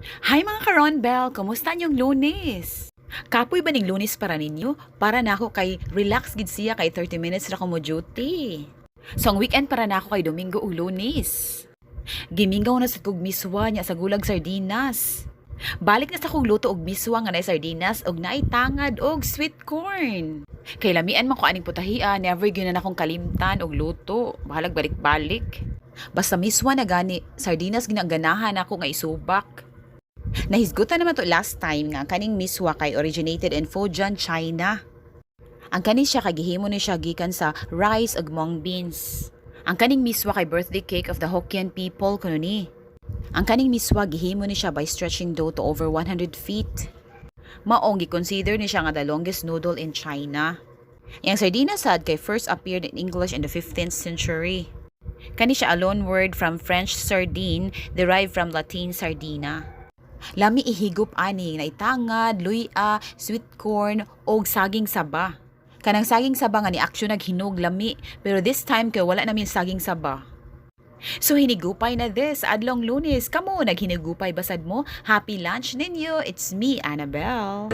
Hi mga karon Bell, kumusta niyong Lunes? Kapoy ba ning Lunes para ninyo? Para na ako kay relax gid siya kay 30 minutes ra ko mo duty. So ang weekend para na ako kay Domingo ug Lunes. Gimingaw na sa kog miswa niya sa gulag sardinas. Balik na sa kong luto og miswa nga nay sardinas og naay tangad og sweet corn. Kay lamian man ko aning putahia, never gyud na akong kalimtan og luto. Bahalag balik-balik. Basta miswa na gani, sardinas ginaganahan ako nga isubak. Nahisgutan naman to last time nga kaning miswa kay originated in Fujian, China. Ang kaning siya kagihimo ni siya gikan sa rice ug mung beans. Ang kaning miswa kay birthday cake of the Hokkien people kuno ni. Ang kaning miswa gihimo ni siya by stretching dough to over 100 feet. Maong gi-consider ni siya nga the longest noodle in China. Yang sardinas sad kay first appeared in English in the 15th century. Kani siya a loan word from French sardine derived from Latin sardina. Lami ihigop ani na itangad, luya, sweet corn og saging saba. Kanang saging saba nga ni aksyon naghinog lami, pero this time kay wala namin saging saba. So hinigupay na this adlong Lunes. Kamo naghinigupay basad mo? Happy lunch ninyo. It's me, Annabelle.